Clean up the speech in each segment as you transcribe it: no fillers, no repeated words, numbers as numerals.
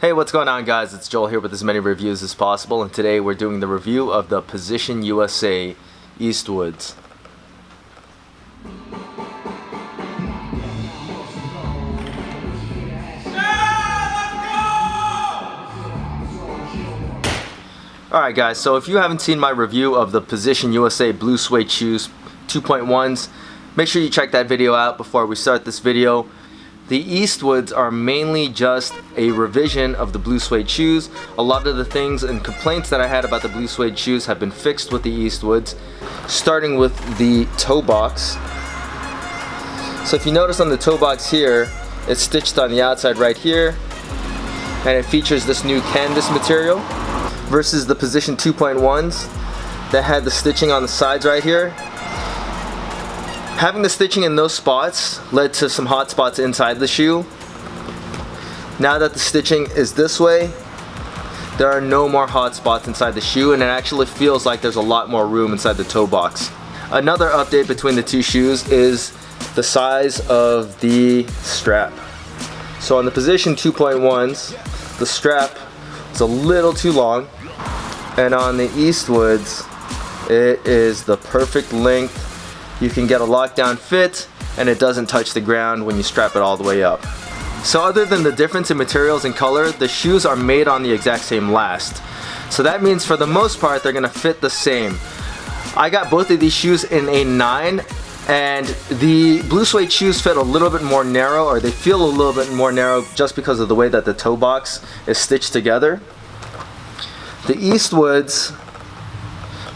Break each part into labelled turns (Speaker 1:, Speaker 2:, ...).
Speaker 1: Hey, what's going on, guys? It's Joel here with as many reviews as possible, and today we're doing the review of the Position USA Eastwoods. Alright guys, so if you haven't seen my review of the Position USA Blue Suede Shoes 2.1s, make sure you check that video out before we start this video. The Eastwoods are mainly just a revision of the Blue Suede shoes. A lot of the things and complaints that I had about the Blue Suede shoes have been fixed with the Eastwoods, starting with the toe box. So if you notice on the toe box here, it's stitched on the outside right here, and it features this new canvas material versus the Position 2.1s that had the stitching on the sides right here. Having the stitching in those spots led to some hot spots inside the shoe. Now that the stitching is this way, there are no more hot spots inside the shoe, and it actually feels like there's a lot more room inside the toe box. Another update between the two shoes is the size of the strap. So on the Position 2.1s, the strap is a little too long, and on the Eastwoods, it is the perfect length. You can get a lockdown fit, and it doesn't touch the ground when you strap it all the way up. So other than the difference in materials and color, the shoes are made on the exact same last. So that means for the most part, they're gonna fit the same. I got both of these shoes in a 9, and the Blue Suede shoes fit a little bit more narrow, or they feel a little bit more narrow just because of the way that the toe box is stitched together. The Eastwoods,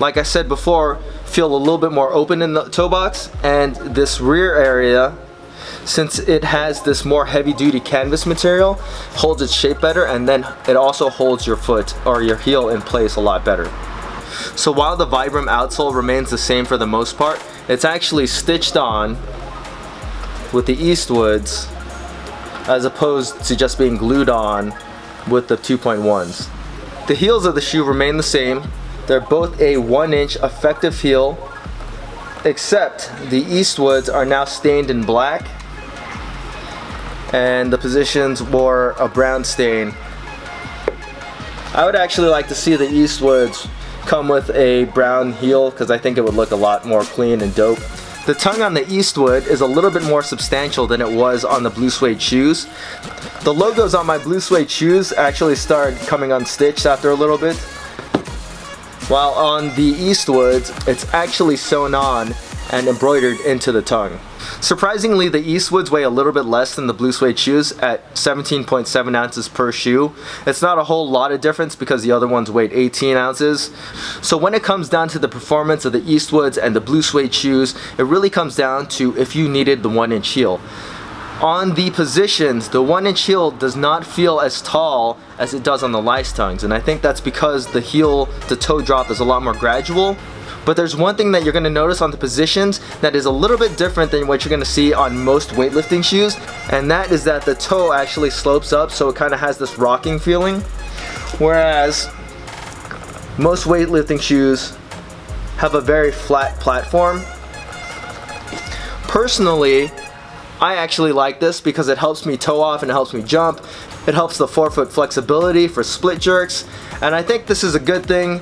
Speaker 1: like I said before, feel a little bit more open in the toe box, and this rear area, since it has this more heavy-duty canvas material, holds its shape better, and then it also holds your foot or your heel in place a lot better. So while the Vibram outsole remains the same for the most part, it's actually stitched on with the Eastwoods as opposed to just being glued on with the 2.1s. The heels of the shoe remain the same. They're both a 1-inch effective heel, except the Eastwoods are now stained in black, and the Positions wore a brown stain. I would actually like to see the Eastwoods come with a brown heel, because I think it would look a lot more clean and dope. The tongue on the Eastwood is a little bit more substantial than it was on the Blue Suede shoes. The logos on my Blue Suede shoes actually started coming unstitched after a little bit, while on the Eastwoods, it's actually sewn on and embroidered into the tongue. Surprisingly, the Eastwoods weigh a little bit less than the Blue Suede shoes at 17.7 ounces per shoe. It's not a whole lot of difference because the other ones weighed 18 ounces. So when it comes down to the performance of the Eastwoods and the Blue Suede shoes, it really comes down to if you needed the 1-inch heel. On the Positions, the 1-inch heel does not feel as tall as it does on the lice tongues, and I think that's because the heel to toe drop is a lot more gradual. But there's one thing that you're going to notice on the Positions that is a little bit different than what you're going to see on most weightlifting shoes, and that is that the toe actually slopes up, so it kind of has this rocking feeling, whereas most weightlifting shoes have a very flat platform. Personally, I actually like this because it helps me toe off and it helps me jump. It helps the forefoot flexibility for split jerks, and I think this is a good thing.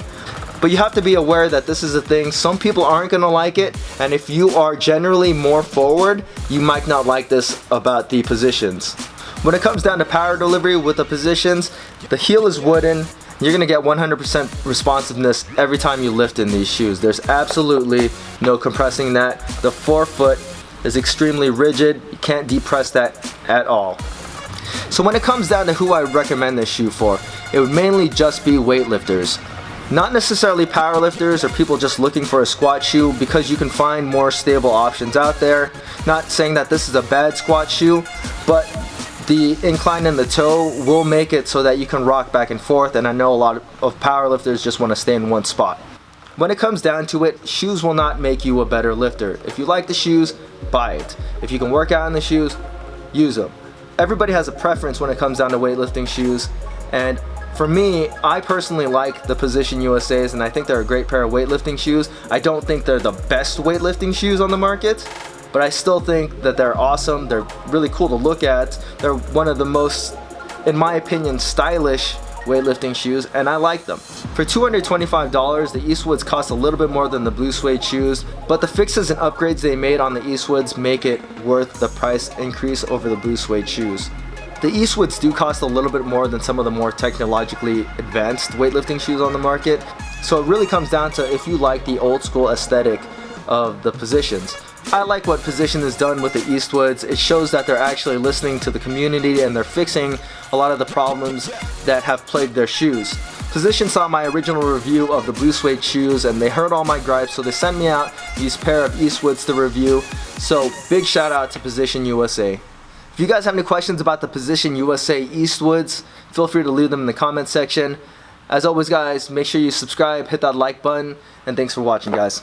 Speaker 1: But you have to be aware that this is a thing. Some people aren't going to like it, and if you are generally more forward, you might not like this about the Positions. When it comes down to power delivery with the Positions, the heel is wooden. You're going to get 100% responsiveness every time you lift in these shoes. There's absolutely no compressing that. The forefoot is extremely rigid. You can't depress that at all. So when it comes down to who I would recommend this shoe for, it would mainly just be weightlifters. Not necessarily powerlifters or people just looking for a squat shoe, because you can find more stable options out there. Not saying that this is a bad squat shoe, but the incline in the toe will make it so that you can rock back and forth, and I know a lot of powerlifters just want to stay in one spot. When it comes down to it, shoes will not make you a better lifter. If you like the shoes, buy it. If you can work out in the shoes, use them. Everybody has a preference when it comes down to weightlifting shoes, and for me, I personally like the Position USA's, and I think they're a great pair of weightlifting shoes. I don't think they're the best weightlifting shoes on the market, but I still think that they're awesome. They're really cool to look at. They're one of the most in my opinion, stylish weightlifting shoes, and I like them. For $225, the Eastwoods cost a little bit more than the blue suede shoes, but the fixes and upgrades they made on the Eastwoods make it worth the price increase over the blue suede shoes. The Eastwoods do cost a little bit more than some of the more technologically advanced weightlifting shoes on the market, so it really comes down to if you like the old school aesthetic of the Positions. I like what Position has done with the Eastwoods. It shows that they're actually listening to the community and they're fixing a lot of the problems that have plagued their shoes. Position saw my original review of the blue suede shoes and they heard all my gripes, so they sent me out these pair of Eastwoods to review. So big shout out to Position USA. If you guys have any questions about the Position USA Eastwoods, feel free to leave them in the comment section. As always guys, make sure you subscribe, hit that like button, and thanks for watching guys.